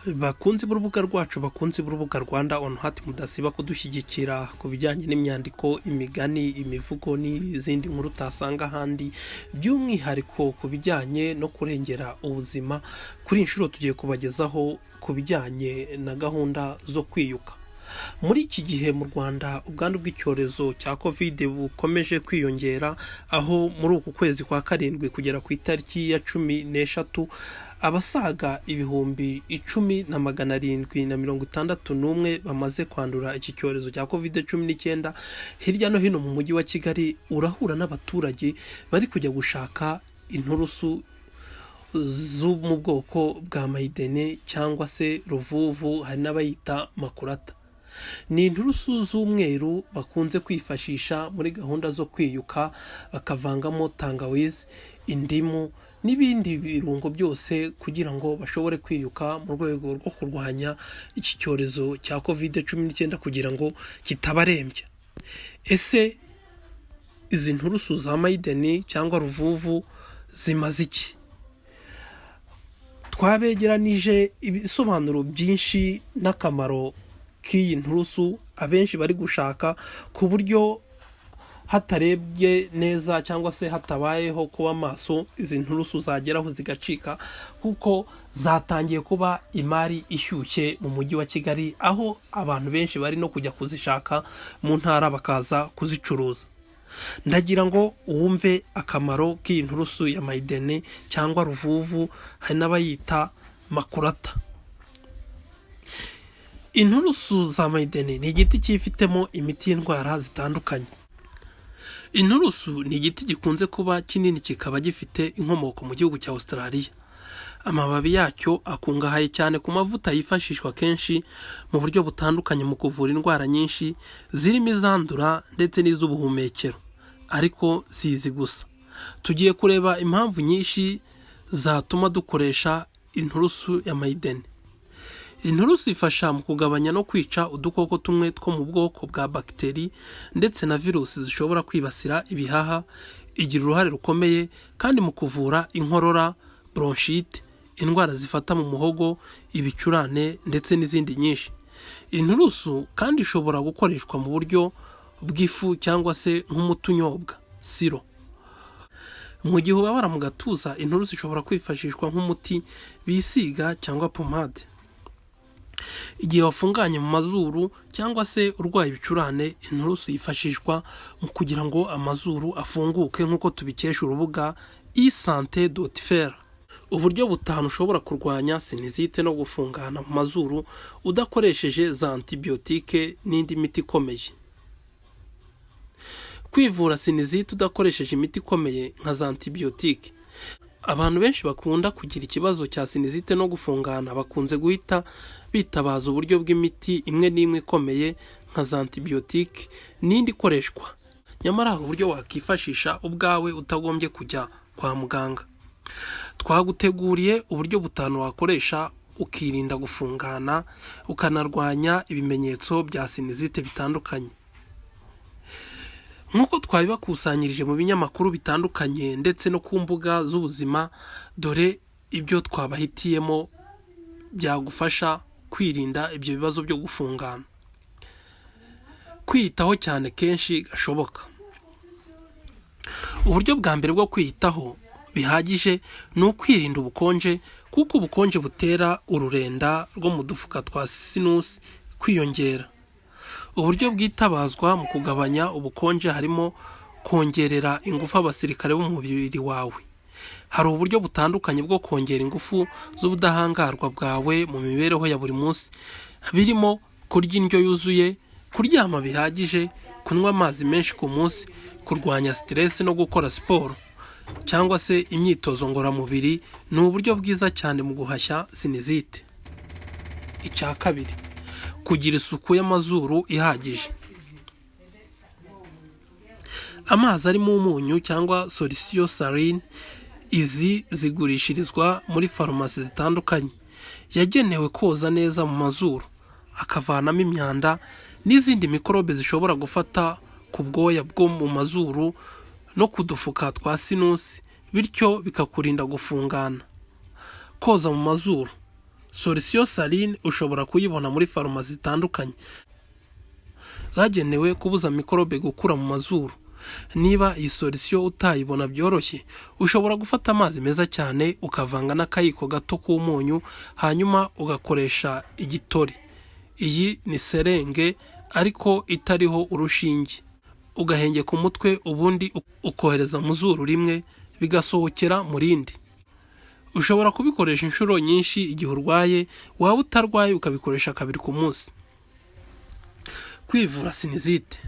Bakunzi b'urubuga rwacu, bakunzi b'urubuga Rwanda on Heart, mudasiba kudushyigikira ku bijyanye n'imyandiko, imigani, imivugo n'izindi nkuru utasanga ahandi, by'umwihariko ku bijyanye no kurengera ubuzima. Kuri inshuro tugiye kubagezaho ku bijyanye na gahunda zo kwiyuka. Muri iki gihe mu Rwanda ubwandu bw'icyorezo cya COVID bukomeje kwiyongera, aho muri uku kwezi kwa karindwi kugera ku itariki ya 13 abasaga 10,761 bamaze kwandura iki cyorezo cya COVID-19. Hirya no hino mu mujyi wa Kigali urahura n'abaturage bari kujya gushaka inturusu zo mu bwoko bwa Mayideni cyangwa se ruvuvu, hari n'abayita makurata. Ni inturusu z'umweru bakunze kwifashisha muri gahunda zo kwiyuka, bakavangamo tangawizi, indimu n'ibindi birungo byose kugira ngo bashobore kwiyuka mu rwego rwo kurwanya iki cyorezo cya COVID-19 kugira ngo kitabarembya. Ese izi nturusu za Mayideni cyangwa ruvuvu zimaze iki? Twabegeranije ibisobanuro byinshi n'akamaro k'iyi nturusu abenshi bari gushaka, ku buryo hatarebye neza cyangwa se hatabayeho kuba maso izi nturusu zageraho zigacika, kuko zatangiye kuba imari ishyushye mu mujyi wa Kigali, aho abantu benshi bari no kujya kuzishaka mu ntara bakaza kuzicuruza. Ndagira ngo wumve akamaro k'iyi nturusu ya Mayideni cyangwa ruvuvu, hari n'abayita makurata. Inturusu za Mayideni ni igiti cyifitemo imiti y'indwara zitandukanye. Inturusu ni igiti gikunze kuba kinini, kikaba gifite inkomoko mu gihugu cya Australia. Amababi yacyo akungahaye cyane ku mavuta yifashishwa kenshi mu buryo butandukanye mu kuvura indwara nyinshi zirimo izandura ndetse n'iz'ubuhumekero. Ariko si izi gusa, tugiye kureba impamvu nyinshi zatuma dukoresha inturusu ya Mayideni. Inturusu ifasha mu kugabanya no kwica udukoko tumwe two mu bwoko bwa bagiteri ndetse na virusi zishobora kwibasira ibihaha. Igira uruhare rukomeye kandi mu kuvura inkorora, bronchite, indwara zifata mu muhogo, ibicurane ndetse n'izindi nyinshi. Inturusu kandi ishobora gukoreshwa mu buryo bw'ifu cyangwa se nk'umuti unyobwa, siro. Mu gihe ubabara mu gatuza, inturusu ishobora kwifashishwa nk'umuti bisiga cyangwa pomade. Igihe wafunganye mu mazuru cyangwa se urwaye ibicurane, inturusu yifashishwa mu kugira ngo amazuru afunguke, nk'uko tubikesha urubuga isante.fr. Uburyo butanu ushobora kurwanya sinizite no gufungana mu mazuru udakoresheje za antibiyotike n'indi miti ikomeye. Kwivura sinizite udakoresheje imiti ikomeye nka za antibiyotike. Abantu benshi bakunda kugira ikibazo cya sinizite no gufungana bakunze guhita bitabaza uburyo bw'imiti imwe n'imwe ikomeye nka za antibiyotike n'indi ikoreshwa. Nyamara hari uburyo wakifashisha ubwawe utagombye kujya kwa muganga. Twaguteguriye uburyo butanu wakoresha ukirinda gufungana, ukanarwanya ibimenyetso bya sinizite bitandukanye. Nk'uko twabibakusanyirije mu binyamakuru bitandukanye ndetse no ku mbuga z'ubuzima, dore ibyo twabahitiyemo byagufasha kwirinda ibyo bibazo byo gufungana. Kwiyitaho cyane kenshi gashoboka. Uburyo bwa mbere bwo kwiyitaho bihagije ni ukwirinda ubukonje, kuko ubukonje butera ururenda rwo mu dufuka twa sinusi kwiyongera. Uburyo bwitabazwa mu kugabanya ubukonje harimo kongerera ingufu abasirikare b'umubiri wawe. Hari uburyo butandukanye bwo kongera ingufu z'ubudahangarwa bwawe mu mibereho ya buri munsi, birimo kurya indyo yuzuye, kuryama bihagije, kunywa amazi menshi ku munsi, kurwanya stress no gukora siporo cyangwa se imyitozo ngororamubiri. Ni uburyo bwiza cyane mu guhashya sinizite. Icya kabiri, kugira isuku y'amazuru ihagije. Amazi arimo umunyu cyangwa solution saline, izi zigurishirizwa muri farumasi zitandukanye, yagenewe koza neza mu mazuru, akavanamo imyanda n'izindi mikorobe zishobora gufata ku bwoya bwo mu mazuru no kudufuka twa sinusi, bityo bikakurinda gufungana. Koza mu mazuru Solution saline ushobora kuyibona muri farumasi zitandukanye zagenewe kubuza mikorobe gukura mu mazuru. Niba iyi solution utayibona byoroshye, ushobora gufata amazi meza cyane ukavanga n'akayiko gato k'umunyu, hanyuma ugakoresha igitori. Iyi ni serenge ariko itariho urushinge. Ugahengeka umutwe ubundi ukohereza mu zuru rimwe bigasohokera mu rindi. Ushobora kubikoresha inshuro nyinshi igihe urwaye, waba utarwaye ukabikoresha kabiri ku munsi. Kwivura sinizite.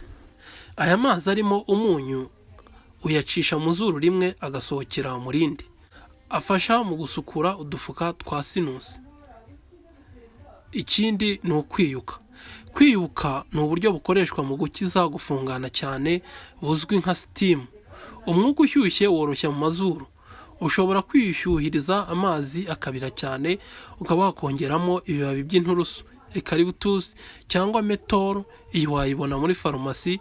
Aya mazi arimo umunyu uyacisha mu zuru rimwe agasohokera mu rindi. Afasha mu gusukura udufuka twa sinusi. Ikindi ni ukwiyuka. Kwiyuka ni uburyo bukoreshwa mu gukiza gufungana cyane buzwi nka steam. Umwuka ushyushye woroshya mu mazuru. Ushobora kwiyuhyuhiriza amazi akabira cyane, ukaba wakongeramo ibibabi by'inturusu, eucalyptus cyangwa mentol. Iyi wayibona muri farumasi,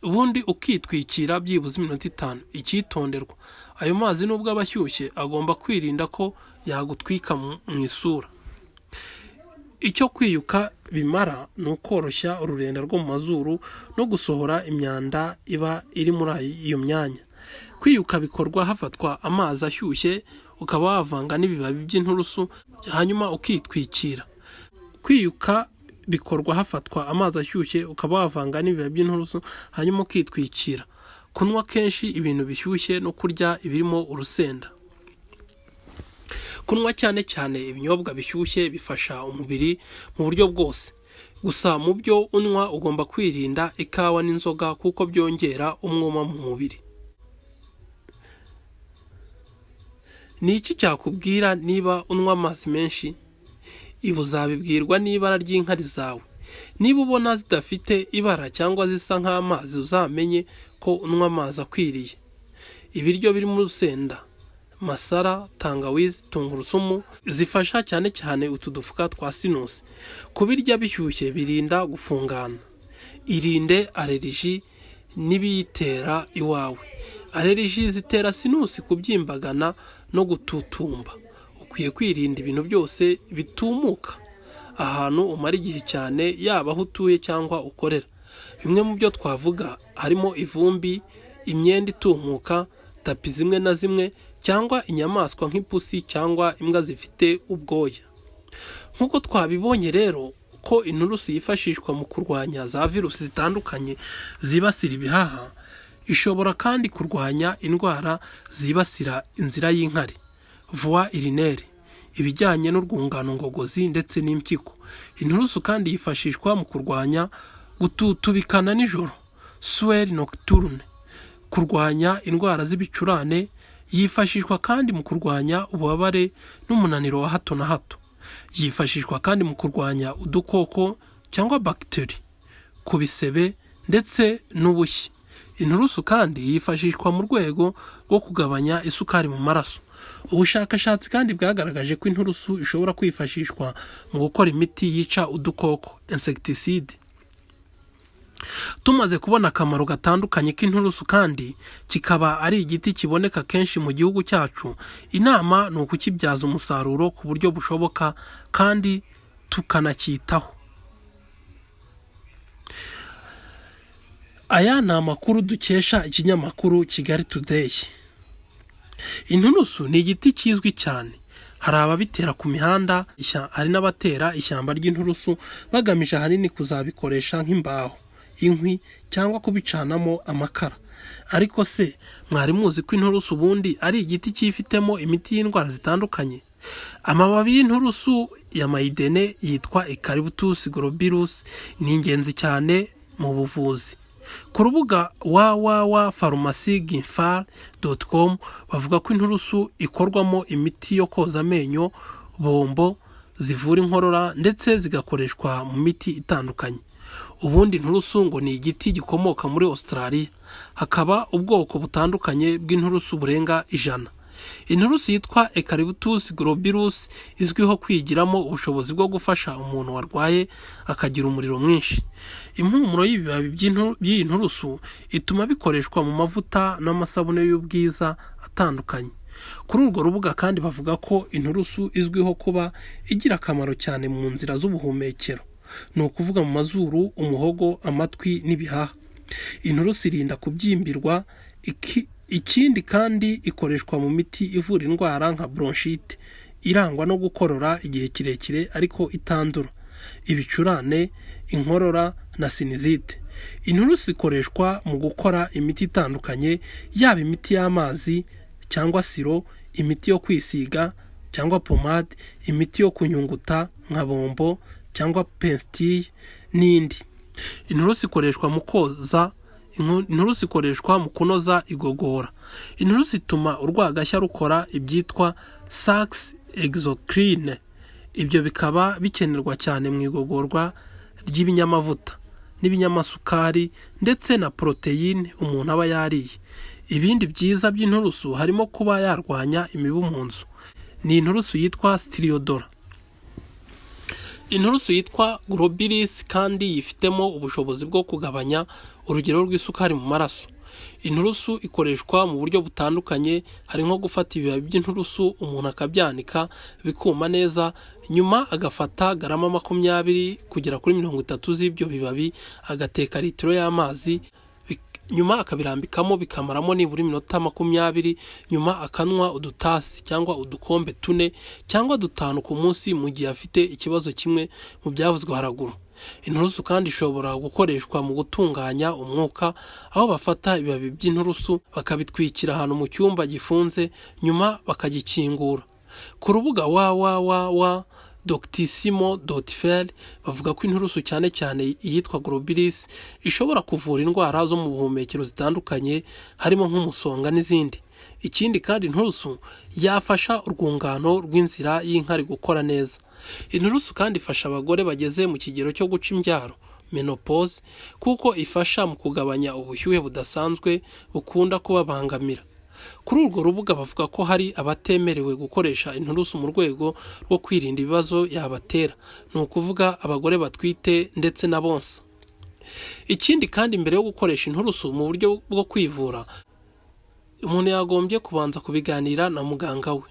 ubundi ukitwikira byibuze iminota 5. Icyitonderwa, ayo mazi nubwo aba ashyushye agomba kwirinda ko yagutwika mu isura. Icyo kwiyuka bimara ni ukoroshya ururenda rwo mu mazuru no gusohora imyanda iba iri muri iyo myanya. Kwiyuka bikorwa hafatwa amazi ashyushye, ukaba wavanga n'ibibabi by'inturusu, hanyuma ukitwikira. Kwiyuka bikorwa hafatwa amazi ashyushye, ukaba wavanga n'ibibabi by'inturusu, hanyuma ukitwikira. Kunywa kenshi ibintu bishyushye no kurya ibirimo urusenda. Kunywa cyane cyane ibinyobwa bishyushye bifasha umubiri mu buryo bwose. Gusa mu byo unywa ugomba kwirinda ikawa n'inzoga kuko byongera umwuma mu mubiri. Ni iki cyakubwira niba unywa amazi menshi? Ibi uzabibwirwa n'ibara ry'inkari zawe. Niba ubona zidafite ibara cyangwa zisa nk'amazi, uzamenye ko unywa amazi akwiriye. Ibiryo birimo urusenda, masara, tangawizi, tungurusumu zifasha cyane cyane utu dufuka twa sinusi. Kubirya bishyushye birinda gufungana. Irinde allergie n'ibiyitera iwawe. Allergie zitera sinusi kubyimbagana no gututumba. Ukwiye kwirinda ibintu byose bitumuka ahantu umara igihe cyane, yaba aho utuye cyangwa ukorera. Bimwe mu byo twavuga harimo ivumbi, imyenda itumuka, tapi zimwe na zimwe, cyangwa inyamaswa nk'ipusi cyangwa imbwa zifite ubwoya. Nk'uko twabibonye rero ko inturusu yifashishwa mu kurwanya za virusi zitandukanye zibasira ibihaha, ishobora kandi kurwanya indwara zibasira inzira y'inkari, voie urinaire, ibijyanye n'urwungano ngogozi ndetse n'impyiko. Inturusu kandi yifashishwa mu kurwanya gututubikana nijoro, sueur nocturne, kurwanya indwara z'ibicurane. Yifashishwa kandi mu kurwanya ububabare n'umunaniro wa hato na hato. Yifashishwa kandi mu kurwanya udukoko cyangwa bakteri ku bisebe ndetse n'ubushye. Inturusu kandi yifashishwa mu rwego rwo kugabanya isukari mu maraso. Ubushakashatsi kandi bwagaragaje ko inturusu ishobora kwifashishwa mu gukora imiti yica udukoko, insecticide. Tumaze kubona akamaro gatandukanye k'inturusu kandi kikaba ari igiti kiboneka kenshi mu gihugu cyacu, inama ni ukukibyaza umusaruro ku buryo bushoboka kandi tukanacyitaho. Aya ni amakuru dukesha ikinyamakuru Kigali Today. Inturusu ni igiti kizwi cyane. Hari ababitera ku mihanda, hari n'abatera ishyamba ry'inturusu bagamije ahanini kuzabikoresha nk'imbaho, inkwi cyangwa kubicanamo amakara. Ariko se mwari muzi ko inturusu ubundi ari igiti cyifitemo imiti y'indwara zitandukanye? Amababi y'inturusu ya Mayideni yitwa Eucalyptus globulus ni ingenzi cyane mu buvuzi. Ku rubuga www.pharmacyginfar.com bavuga ko inturusu ikorwamo imiti yo koza amenyo, bombo zivura inkorora ndetse zigakoreshwa mu miti itandukanye. Ubundi inturusu ngo ni igiti gikomoka muri Australia. Hakaba ubwoko butandukanye bw'inturusu burenga 100. Inturusu yitwa Eucalyptus globulus izwiho kwigiramo ubushobozi bwo gufasha umuntu warwaye akagira umuriro mwinshi. Impumuro y'ibibabi by'inturusu ituma bikoreshwa mu mavuta n'amasabune y'ubwiza atandukanye. Kuri urwo rubuga kandi bavuga ko inturusu izwiho kuba igira akamaro cyane mu nzira z'ubuhumekero, ni ukuvuga mu mazuru, umuhogo, amatwi n'ibihaha. Inturusu irinda kubyimbirwa, ikindi kandi ikoreshwa mu miti ivura indwara nka bronchite, irangwa no gukorora igihe kirekire ariko itandura, ibicurane, inkorora na sinizite. Inturusu ikoreshwa mu gukora imiti itandukanye, yaba imiti y'amazi cyangwa siro, imiti yo kwisiga cyangwa pomade, imiti yo kunyunguta nka bombo cyangwa pastille n'indi. Inturusu ikoreshwa mu koza, inturusu ikoreshwa mu kunoza igogora. Inturusu ituma urwagashya rukora ibyitwa sacs exocrine. Ibyo bikaba bikenerwa cyane mu igogorwa ry'ibinyamavuta n'ibinyamasukari ndetse na proteine umuntu aba yariye. Ibindi byiza by'inturusu harimo kuba yarwanya imibu mu nzu. Ni inturusu yitwa Striodora. Inturusu yitwa globilis kandi yifitemo ubushobozi bwo kugabanya urugero rw'isukari mu maraso. Inturusu ikoreshwa mu buryo butandukanye, hari nko gufata ibibabi by'inturusu umuntu akabyanika bikuma neza, nyuma agafata garama 20 kugera kuri 30 z'ibyo bibabi, agateka litiro y'amazi, nyuma akabirambikamo bikamaramo nibura iminota 20, nyuma akanwa udutasi cyangwa udukombe 4 cyangwa 5 ku munsi mu gihe afite ikibazo kimwe mu byavuzwe haraguru. Inturusu kandi ishobora gukoreshwa mu gutunganya umwuka, aho bafata ibibabi by'inturusu bakabitwikira ahantu mu cyumba gifunze, nyuma bakagikingura. Ku rubuga www.doctissimo.fr bavuga ko inturusu cyane cyane iyitwa globilis ishobora kuvura indwara zo mu buhumekero zitandukanye, harimo nk'umusonga n'izindi. Ikindi kandi inturusu yafasha urwungano rw'inzira y'inkari gukora neza. Inturusu kandi ifasha abagore bageze mu kigero cyo guca imbyaro, menopause, kuko ifasha mu kugabanya ubushyuhe budasanzwe bukunda kubabangamira. Kuri urwo rubuga bavuga ko hari abatemerewe gukoresha inturusu mu rwego rwo kwirinda ibibazo yabatera, ni ukuvuga abagore batwite ndetse na bonsa. Ikindi kandi mbere yo gukoresha inturusu mu buryo bwo kwivura, umuntu yagombye kubanza kubiganira na muganga we.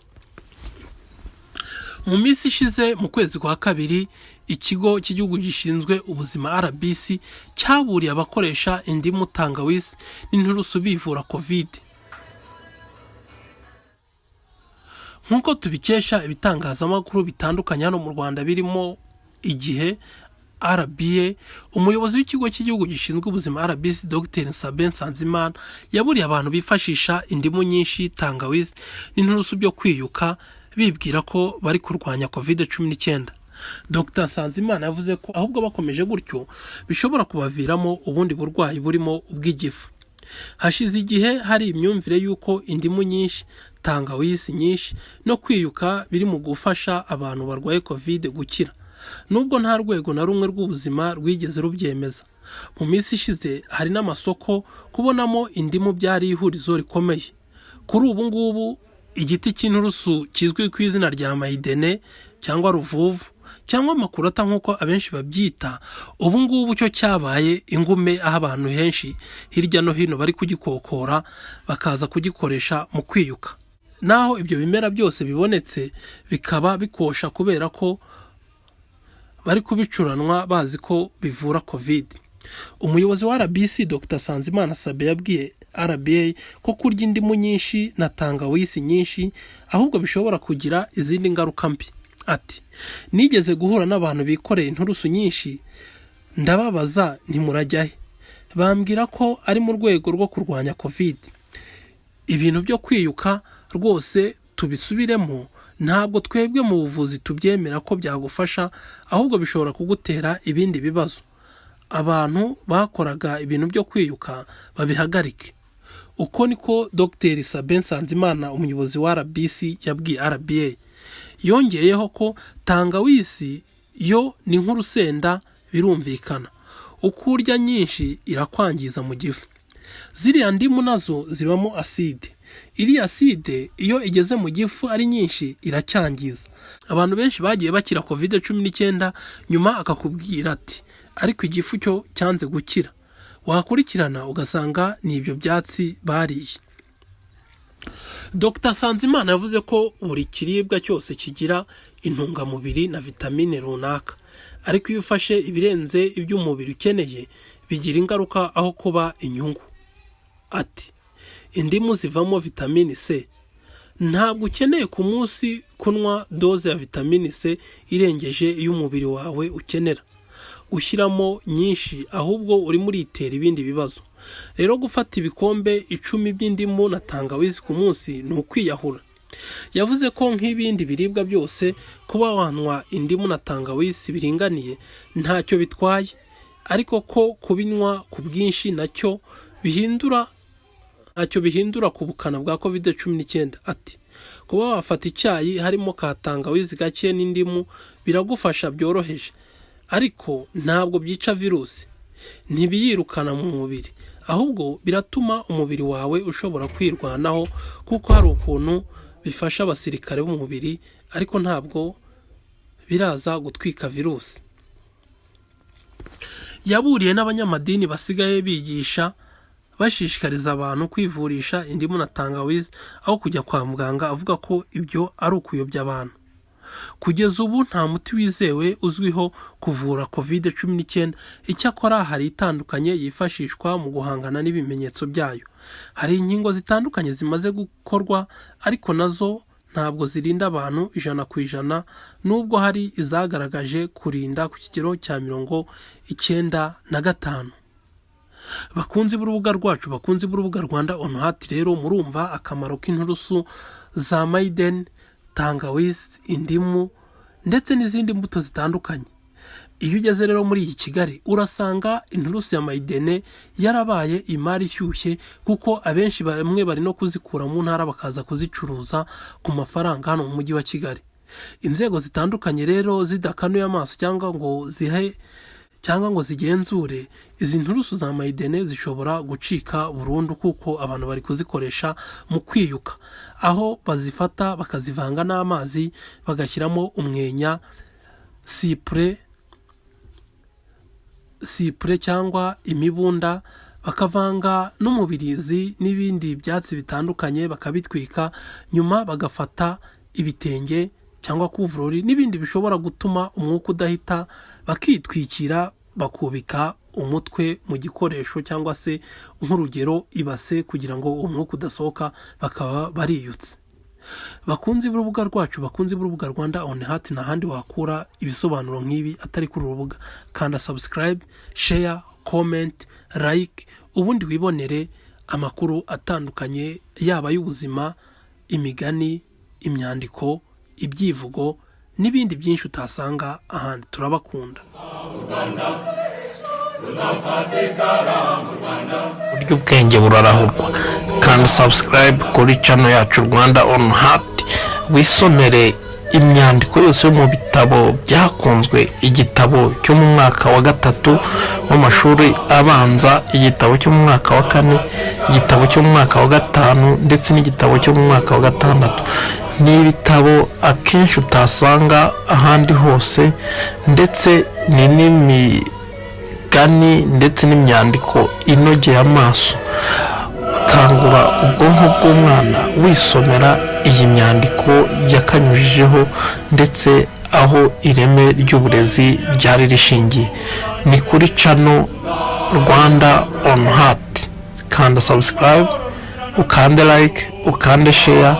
Mu minsi ishize mu kwezi kwa kabiri, ikigo cy'igihugu gishinzwe ubuzima RBC cyaburiye abakoresha indimu, tangawizi n'inturusu bivura COVID. Nk'uko tubikesha ibitangazamakuru bitandukanye hano mu Rwanda birimo Igihe, RBA, umuyobozi w'ikigo cy'igihugu gishinzwe ubuzima RBC Dr. Nsanzimana yaburiye abantu bifashisha indimu nyinshi, tangawizi n'inturusu byo kwiyuka bibwira ko bari kurwanya COVID-19. Dr. Nsanzimana yavuze ko ahubwo bakomeje gutyo bishobora kubaviramo ubundi burwayi burimo ubw'igifu. Hashize igihe hari imyumvire y'uko indimu nyinshi, tangawizi nyinshi no kwiyuka biri mu gufasha abantu barwaye COVID gukira, nubwo nta rwego na rumwe rw'ubuzima rwigeze rubyemeza. Mu minsi ishize hari n'amasoko kubonamo indimu byari ihurizo rikomeye. Kuri ubu ngubu igiti cy'inturusu kizwi ku izina rya Mayideni cyangwa ruvuvu cyangwa makurata nk'uko abenshi babyita, ubu ngubu cyo cyabaye ingume, aho abantu henshi hirya no hino bari kugikokora bakaza kugikoresha mu kwiyuka. Naho ibyo bimera byose bibonetse bikaba bikosha kubera ko bari kubicuranwa bazi ko bivura COVID. Umuyobozi wa RBC Dr. Nsanzimana Sabe yabwiye RBA ko kurya indimu nyinshi na tangawizi nyinshi ahubwo bishobora kugira izindi ngaruka mbi. Ati, nigeze guhura n'abantu bikoreye inturusu nyinshi, ndababaza ntimurajyahe, bambwira ko ari mu rwego rwo kurwanya COVID. Ibintu byo kwiyuka rwose tubisubiremo, ntabwo twebwe mu buvuzi tubyemera ko byagufasha, ahubwo bishobora kugutera ibindi bibazo. Abantu bakoraga ibintu byo kwiyuka babihagarike. Uko niko Dr. Sabe Nsanzimana umuyobozi wa RBC yabwiye RBA. Yongeyeho ko tangawizi yo ni nk'urusenda, birumvikana, uko urya nyinshi irakwangiza mu gifu. Ziriya ndimu nazo zibamo aside. Iri aside iyo igeze mu gifu ari nyinshi iracyangiza. Abantu benshi bagiye bakira COVID-19 nyuma akakubwira ati ariko igifu cyo cyanze gukira. Wakurikirana ugasanga ni ibyo byatsi bariye. Dr Sanzimana yavuze ko buri kiribwa cyose kigira intungamubiri na vitamine runaka, ariko iyo ufashe ibirenze iby'umubiri ukeneye bigira ingaruka aho kuba inyungu. Ati indimu zivamo vitamine C, ntabwo ukeneye ku munsi kunywa doze ya vitamine C irengeje iy'umubiri wawe ukenera ushyiramo nyinshi, ahubwo uri muritera ibindi bibazo. Rero gufata ibikombe 10 by'indimu na tangawizi ku munsi ni ukwiyahura. Yavuze ko nk'ibindi biribwa byose kuba wanywa indimu na tangawizi biringaniye ntacyo bitwaye, ariko ko kubinywa ku bwinshi ntacyo bihindura ku bukana bwa COVID-19. Ati kuba wafata icyayi harimo ka tangawizi gake n'indimu biragufasha byoroheje, ariko ntabwo byica virusi, ntibiyirukana mu mubiri, ahubwo biratuma umubiri wawe ushobora kwirwanaho, kuko hari ukuntu bifasha abasirikare b'umubiri, ariko ntabwo biraza gutwika virusi. Yaburiye n'abanyamadini basigaye bigisha bashishikariza abantu kwivurisha indimu na tangawizi aho kujya kwa muganga, avuga ko ibyo ari ukuyobya abantu. Kugeza ubu nta muti wizewe uzwiho kuvura COVID-19, icyakora hari itandukanye yifashishwa mu guhangana n'ibimenyetso byayo. Hari inkingo zitandukanye zimaze gukorwa, ariko nazo ntabwo zirinda abantu 100%, nubwo hari izagaragaje kurinda ku kigero cya 95%. Bakunzi b'urubuga rwacu, bakunzi b'urubuga Rwanda on Heart, rero murumva akamaro k'inturusu za Mayideni, tangawizi, indimu ndetse n'izindi mbuto zitandukanye. Iyo ugeze rero muri iyi Kigali urasanga inturusu ya Mayideni yarabaye imari ishyushye, kuko abenshi bamwe bari no kuzikura mu ntara bakaza kuzicuruza ku mafaranga hano mu mujyi wa Kigali. Inzego zitandukanye rero zidakanuye amaso cyangwa ngo zigenzure, izi nturusu za Mayideni zishobora gucika burundu, kuko abantu bari kuzikoresha mu kwiyuka, aho bazifata bakazivanga n'amazi bagashyiramo umwenya, sipure cyangwa imibunda, bakavanga n'umubirizi n'ibindi byatsi bitandukanye bakabitwika, nyuma bagafata ibitenge cyangwa kuvurori n'ibindi bishobora gutuma umwuka udahita, bakitwikira bakubika umutwe mu gikoresho cyangwa se nk'urugero ibase, kugira ngo umwuka udasohoka, bakaba bariyutse. Bakunzi b'urubuga rwacu, bakunzi b'urubuga Rwanda on Heart, n'ahandi wakura ibisobanuro nk'ibi atari kuri urubuga. Kanda subscribe, share, comment, like, ubundi wibonere amakuru atandukanye, yaba y'ubuzima, imigani, imyandiko, ibyivugo n'ibindi byinshi utasanga ahandi. Turabakunda. Buryo ubwenge burarahurwa. Kandi subscribe kuri channel yacu Rwanda on Heart, wisomere imyandiko yose yo mu bitabo byakunzwe, igitabo cyo mu mwaka wa 3 w'amashuri abanza, igitabo cyo mu mwaka wa 4, igitabo cyo mu mwaka wa 5 ndetse n'igitabo cyo mu mwaka wa 6. Ni ibitabo akenshi utasanga ahandi hose, ndetse ni n'imigani ndetse n'imyandiko inogeye amaso. Kangura ubwonko bw'umwana wisomera iyi myandiko yakanyujijeho, ndetse aho ireme ry'uburezi ryari rishingiye. Ni kuri channel Rwanda on Heart. Kanda subscribe, ukande like, ukande share,